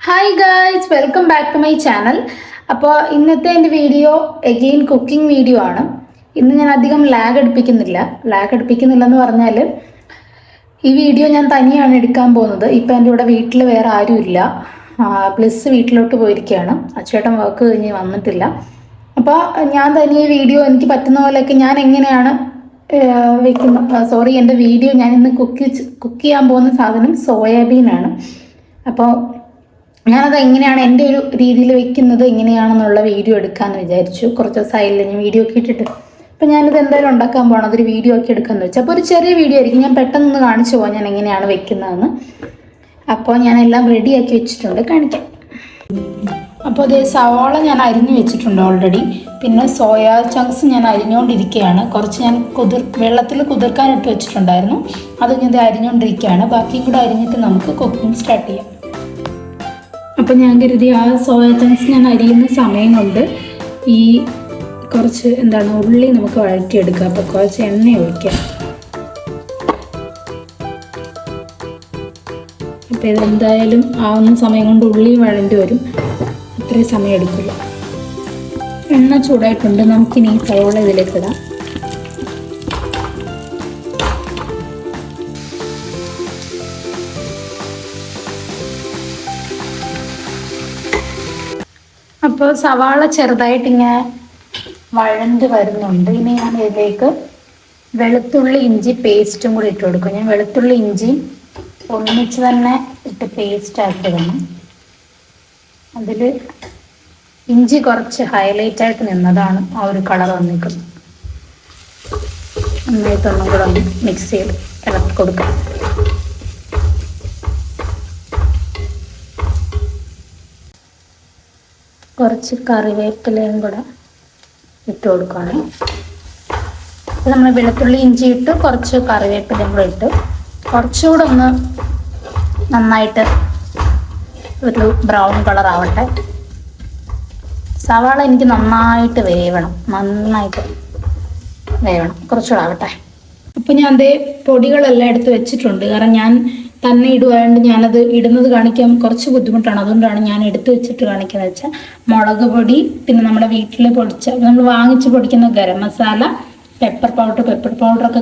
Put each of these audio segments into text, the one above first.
Hi guys, welcome back to my channel. അപ്പോൾ ഇന്നത്തെ എൻ്റെ വീഡിയോ എഗെയിൻ കുക്കിംഗ് വീഡിയോ ആണ്. ഇന്ന് ഞാൻ അധികം ലാഗ് അടുപ്പിക്കുന്നില്ലെന്ന് പറഞ്ഞാൽ ഈ വീഡിയോ ഞാൻ തനിയാണ് എടുക്കാൻ പോകുന്നത്. ഇപ്പം എൻ്റെ ഇവിടെ വീട്ടിൽ വേറെ ആരുമില്ല. പ്ലസ് വീട്ടിലോട്ട് പോയിരിക്കുകയാണ്. അച്ചേട്ടൻ വർക്ക് കഴിഞ്ഞ് വന്നിട്ടില്ല. അപ്പോൾ ഞാൻ തനിയെ വീഡിയോ എനിക്ക് പറ്റുന്ന പോലെയൊക്കെ ഞാൻ എങ്ങനെയാണ് എൻ്റെ വീഡിയോ ഞാൻ ഇന്ന് കുക്ക് ചെയ്യാൻ പോകുന്ന സാധനം സോയാബീനാണ്. അപ്പോൾ ഞാനത് എങ്ങനെയാണ് എൻ്റെ ഒരു രീതിയിൽ വെക്കുന്നത് എങ്ങനെയാണെന്നുള്ള വീഡിയോ എടുക്കാമെന്ന് വിചാരിച്ചു. കുറച്ച് ദിവസമായില്ല ഞാൻ വീഡിയോ ഒക്കെ ഇട്ടിട്ട്. അപ്പോൾ ഞാനിത് എന്തായാലും ഉണ്ടാക്കാൻ പോകണം, അതൊരു വീഡിയോ ഒക്കെ എടുക്കാമെന്ന് വെച്ചാൽ. അപ്പോൾ ഒരു ചെറിയ വീഡിയോ ആയിരിക്കും, ഞാൻ പെട്ടെന്ന് കാണിച്ചു പോകാം ഞാൻ എങ്ങനെയാണ് വെക്കുന്നതെന്ന്. അപ്പോൾ ഞാനെല്ലാം റെഡിയാക്കി വെച്ചിട്ടുണ്ട്, കാണിക്കാം. അപ്പോൾ അതേ സവാള ഞാൻ അരിഞ്ഞു വെച്ചിട്ടുണ്ട് ഓൾറെഡി. പിന്നെ സോയാ ചങ്ക്സ് ഞാൻ അരിഞ്ഞുകൊണ്ടിരിക്കുകയാണ്. കുറച്ച് ഞാൻ വെള്ളത്തിൽ കുതിർക്കാനിട്ട് വെച്ചിട്ടുണ്ടായിരുന്നു, അത് ഞാൻ അരിഞ്ഞുകൊണ്ടിരിക്കുകയാണ്. ബാക്കിയും കൂടെ അരിഞ്ഞിട്ട് നമുക്ക് കുക്കിംഗ് സ്റ്റാർട്ട് ചെയ്യാം. അപ്പം ഞാൻ കരുതി ആ സോയ ചങ്ക്സ് ഞാൻ അരിയുന്ന സമയം കൊണ്ട് ഈ കുറച്ച് ഉള്ളി നമുക്ക് വഴറ്റിയെടുക്കാം. അപ്പോൾ കുറച്ച് എണ്ണ ഒഴിക്കാം. അപ്പോൾ ഇതെന്തായാലും ആവുന്ന സമയം കൊണ്ട് ഉള്ളി വഴണ്ടി വരും, അത്രയും സമയം എടുക്കില്ല. എണ്ണ ചൂടായിട്ടുണ്ട്, നമുക്കിനി ഈ സവോള ഇതിലേക്ക് ഇടാം. അപ്പോൾ സവാള ചെറുതായിട്ട് ഇങ്ങനെ വഴണ്ട് വരുന്നുണ്ട്. ഇനി ഞാൻ ഇതിലേക്ക് വെളുത്തുള്ളി ഇഞ്ചി പേസ്റ്റും കൂടി ഇട്ട് കൊടുക്കും. ഞാൻ വെളുത്തുള്ളി ഇഞ്ചിയും ഒന്നിച്ച് തന്നെ ഇട്ട് പേസ്റ്റ് ആക്കിയിടണം. അതിൽ ഇഞ്ചി കുറച്ച് ഹൈലൈറ്റായിട്ട് നിന്നതാണ് ആ ഒരു കളർ വന്നിരിക്കുന്നത്. നന്നായിട്ടൊന്നും കൂടെ ഒന്ന് മിക്സ് ചെയ്ത് ഇളക്കി കൊടുക്കാം. കുറച്ച് കറിവേപ്പിലയും കൂടെ ഇട്ട് കൊടുക്കുകയാണ്. അപ്പോൾ നമ്മൾ വെളുത്തുള്ളി ഇഞ്ചി ഇട്ട് കുറച്ച് കറിവേപ്പിലയും കൂടെ ഇട്ട് കുറച്ചുകൂടെ ഒന്ന് നന്നായിട്ട് ഒരു ബ്രൗൺ കളർ ആവട്ടെ. സവാള എനിക്ക് നന്നായിട്ട് വേവണം, കുറച്ചുകൂടെ ആവട്ടെ. അപ്പോൾ ഞാൻ അതേ പൊടികളെല്ലാം എടുത്ത് വെച്ചിട്ടുണ്ട്. കാരണം ഞാൻ തന്നെ ഇടുവാണ്ട് ഞാനത് ഇടുന്നത് കാണിക്കാൻ കുറച്ച് ബുദ്ധിമുട്ടാണ്. അതുകൊണ്ടാണ് ഞാൻ എടുത്ത് വെച്ചിട്ട് കാണിക്കുന്നത് വെച്ചാൽ മുളക് പൊടി, പിന്നെ നമ്മുടെ വീട്ടിൽ നമ്മൾ വാങ്ങിച്ച് പൊടിക്കുന്ന ഗരം മസാല, പെപ്പർ പൗഡറൊക്കെ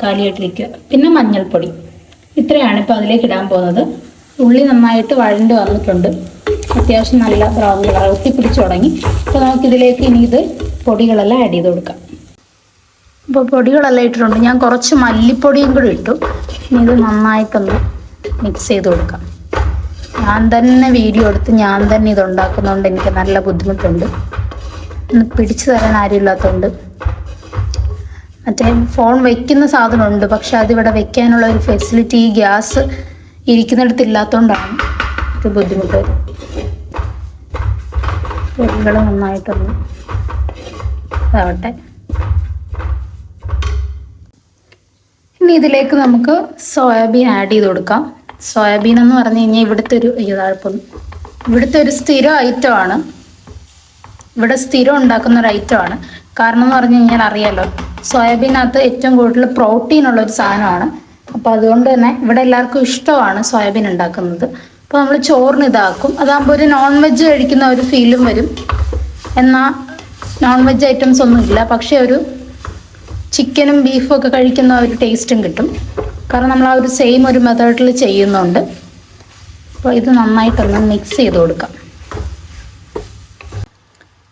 കാലിയായിട്ടിരിക്കുക, പിന്നെ മഞ്ഞൾപ്പൊടി. ഇത്രയാണ് ഇപ്പോൾ അതിലേക്ക് ഇടാൻ പോകുന്നത്. ഉള്ളി നന്നായിട്ട് വഴണ്ട് വന്നിട്ടുണ്ട്, അത്യാവശ്യം നല്ല ബ്രൗൺ കളർ ഒട്ടിപ്പിടിച്ച് തുടങ്ങി. അപ്പോൾ നമുക്കിതിലേക്ക് ഇനി ഇത് പൊടികളെല്ലാം ആഡ് ചെയ്ത് കൊടുക്കാം. അപ്പോൾ പൊടികളെല്ലാം ഇട്ടിട്ടുണ്ട്. ഞാൻ കുറച്ച് മല്ലിപ്പൊടിയും കൂടി ഇട്ടു. ഇനി ഇത് നന്നായിട്ടൊന്ന് മിക്സ് ചെയ്ത് കൊടുക്കാം. ഞാൻ തന്നെ വീഡിയോ എടുത്ത് ഞാൻ തന്നെ ഇത് ഉണ്ടാക്കുന്നതുകൊണ്ട് എനിക്ക് നല്ല ബുദ്ധിമുട്ടുണ്ട്. ഒന്ന് പിടിച്ചു തരാൻ ആരുമില്ലാത്തതുകൊണ്ട്. മറ്റേ ഫോൺ വെക്കുന്ന സാധനമുണ്ട്, പക്ഷെ അതിവിടെ വെക്കാനുള്ള ഒരു ഫെസിലിറ്റി ഈ ഗ്യാസ് ഇരിക്കുന്നിടത്തില്ലാത്തതുകൊണ്ടാണ് ഇത് ബുദ്ധിമുട്ട്. പൊടികൾ നന്നായിട്ടൊന്ന് ഇതാവട്ടെ. ഇനി ഇതിലേക്ക് നമുക്ക് സോയാബീൻ ആഡ് ചെയ്ത് കൊടുക്കാം. സോയാബീൻ എന്ന് പറഞ്ഞു കഴിഞ്ഞാൽ ഇവിടുത്തെ ഒരു സ്ഥിര ഐറ്റമാണ്. ഇവിടെ സ്ഥിരം ഉണ്ടാക്കുന്ന ഒരു ഐറ്റമാണ്. കാരണം എന്ന് പറഞ്ഞു കഴിഞ്ഞാൽ അറിയാലോ, സോയാബീനകത്ത് ഏറ്റവും കൂടുതൽ പ്രോട്ടീൻ ഉള്ളൊരു സാധനമാണ്. അപ്പോൾ അതുകൊണ്ട് തന്നെ ഇവിടെ എല്ലാവർക്കും ഇഷ്ടമാണ് സോയാബീൻ ഉണ്ടാക്കുന്നത്. അപ്പോൾ നമ്മൾ ചോറിന് ഇതാക്കും. അതാകുമ്പോൾ ഒരു നോൺ വെജ് കഴിക്കുന്ന ഒരു ഫീലും വരും. എന്നാൽ നോൺ വെജ് ഐറ്റംസ് ഒന്നും ഇല്ല, പക്ഷേ ഒരു ചിക്കനും ബീഫും ഒക്കെ കഴിക്കുന്ന ഒരു ടേസ്റ്റും കിട്ടും. കാരണം നമ്മൾ ആ ഒരു സെയിം ഒരു മെത്തേഡിൽ ചെയ്യുന്നുണ്ട്. അപ്പോൾ ഇത് നന്നായിട്ടൊന്ന് മിക്സ് ചെയ്ത് കൊടുക്കാം.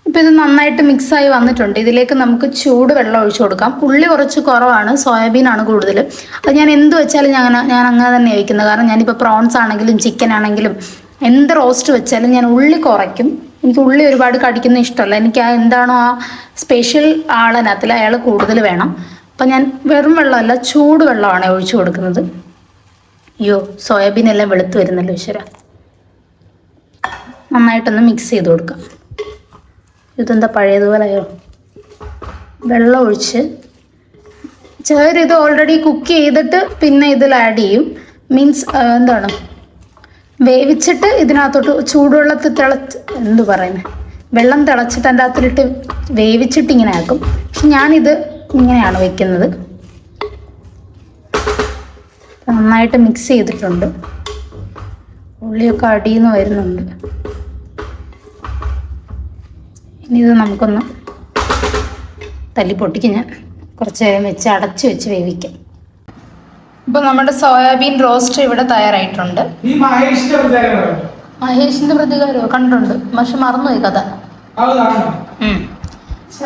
ഇപ്പോൾ ഇത് നന്നായിട്ട് മിക്സായി വന്നിട്ടുണ്ട്. ഇതിലേക്ക് നമുക്ക് ചൂട് വെള്ളം ഒഴിച്ചു കൊടുക്കാം. ഉള്ളി കുറച്ച് കുറവാണ്, സോയാബീനാണ് കൂടുതൽ. അത് ഞാൻ എന്ത് വെച്ചാലും ഞാൻ അങ്ങനെ തന്നെ വയ്ക്കുന്നത്. കാരണം ഞാനിപ്പോൾ പ്രോൺസ് ആണെങ്കിലും ചിക്കൻ ആണെങ്കിലും എന്ത് റോസ്റ്റ് വെച്ചാലും ഞാൻ ഉള്ളി കുറയ്ക്കും. എനിക്ക് ഉള്ളി ഒരുപാട് കടിക്കുന്ന ഇഷ്ടമല്ല. എനിക്ക് എന്താണോ ആ സ്പെഷ്യൽ ആളതിനകത്തിൽ അയാൾ കൂടുതൽ വേണം. അപ്പം ഞാൻ വെറും വെള്ളമല്ല, ചൂട് വെള്ളമാണ് ഒഴിച്ചു കൊടുക്കുന്നത്. അയ്യോ, സോയാബീൻ എല്ലാം വെളുത്ത് വരുന്നല്ലോ ഈശ്വര. നന്നായിട്ടൊന്ന് മിക്സ് ചെയ്ത് കൊടുക്കാം. ഇതെന്താ പഴയതുപോലെയോ? വെള്ളം ഒഴിച്ച് ഇത് ഓൾറെഡി കുക്ക് ചെയ്തിട്ട് പിന്നെ ഇതിൽ ആഡ് ചെയ്യും. മീൻസ് വേവിച്ചിട്ട് ഇതിനകത്തോട്ട് ചൂടുവെള്ളത്തിൽ വെള്ളം തിളച്ചിട്ട് അതിൻ്റെ അകത്തിലിട്ട് വേവിച്ചിട്ട് ഇങ്ങനെ ആക്കും. പക്ഷെ ഞാനിത് ഇങ്ങനെയാണ് വെക്കുന്നത്. നന്നായിട്ട് മിക്സ് ചെയ്തിട്ടുണ്ട്. ഉള്ളിയൊക്കെ അടിയിൽ നിന്ന് വരുന്നുണ്ട്. ഇനി ഇത് നമുക്കൊന്ന് തല്ലി പൊട്ടിക്കും. ഞാൻ കുറച്ച് നേരം വെച്ച് അടച്ച് വെച്ച് വേവിക്കാം. ഇപ്പം നമ്മുടെ സോയാബീൻ റോസ്റ്റ് ഇവിടെ തയ്യാറായിട്ടുണ്ട്. മഹേഷിന്റെ പ്രതികാരമോ കണ്ടിട്ടുണ്ട്, പക്ഷെ മറന്നുപോയി കഥ.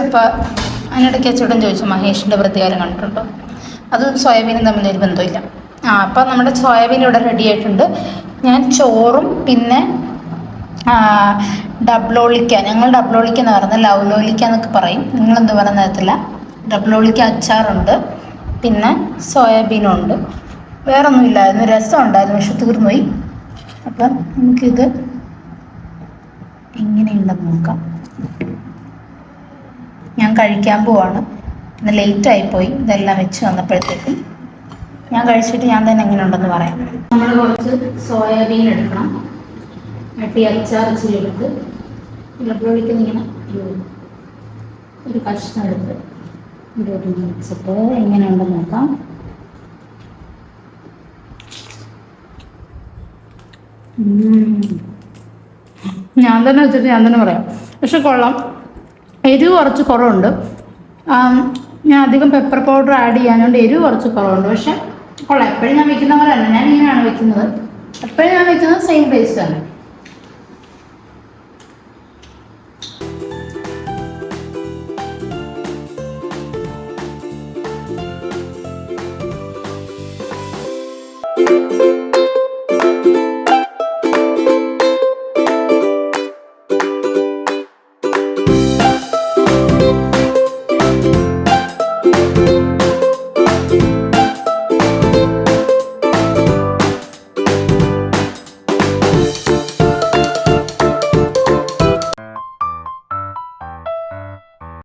അപ്പം അതിനിടയ്ക്ക് അച്ചോട്ടൻ ചോദിച്ചു മഹേഷിന്റെ പ്രതികാരം കണ്ടിട്ടുണ്ടോ. അതും സോയാബീനും തമ്മിലൊരു ബന്ധമില്ല. അപ്പം നമ്മുടെ സോയാബീൻ ഇവിടെ റെഡി ആയിട്ടുണ്ട്. ഞാൻ ചോറും പിന്നെ ഡബ്ലോളിക്ക, ഞങ്ങൾ ഡബ്ലോളിക്ക എന്ന് പറയുന്നത് ലവ്ലോലിക്ക എന്നൊക്കെ പറയും, നിങ്ങളെന്ത് പറയുന്ന തരത്തില്ല. ഡബ്ലോളിക്ക അച്ചാറുണ്ട്, പിന്നെ സോയാബീനും ഉണ്ട്. വേറെ ഒന്നുമില്ലായിരുന്നു, രസം ഉണ്ടായിരുന്നു പക്ഷെ തീർന്നുപോയി. അപ്പം നമുക്കിത് എങ്ങനെയുണ്ടെന്ന് നോക്കാം. ഞാൻ കഴിക്കാൻ പോവാണ്, ഇന്ന് ലേറ്റായിപ്പോയി ഇതെല്ലാം വെച്ച് വന്നപ്പോഴത്തേക്കും. ഞാൻ കഴിച്ചിട്ട് ഞാൻ തന്നെ എങ്ങനെയുണ്ടെന്ന് പറയാം. നമ്മൾ കുറച്ച് സോയാബീൻ എടുക്കണം, മട്ടി അച്ചാർ ഇച്ചിരി എടുത്ത് ഡബ്ലോളിക്കുന്ന ഇങ്ങനെ ഒരു കഷ്ണം എടുത്ത് ഇതോട്ട് വെച്ചിട്ട് എങ്ങനെയുണ്ടെന്ന് നോക്കാം. ഞാൻ തന്നെ വെച്ചിട്ട് ഞാൻ തന്നെ പറയാം, പക്ഷെ കൊള്ളാം. എരിവ് കുറച്ച് കുറവുണ്ട്. ഞാൻ അധികം പെപ്പർ പൗഡർ ആഡ് ചെയ്യാനുണ്ട്, എരിവ് കുറച്ച് കുറവുണ്ട്. പക്ഷെ കൊള്ളാം. എപ്പോഴും ഞാൻ വെക്കുന്ന പോലെ തന്നെ, ഞാൻ ഇങ്ങനെയാണ് വെക്കുന്നത്. എപ്പോഴും ഞാൻ വെക്കുന്നത് സെയിം ടേസ്റ്റ് ആണ്.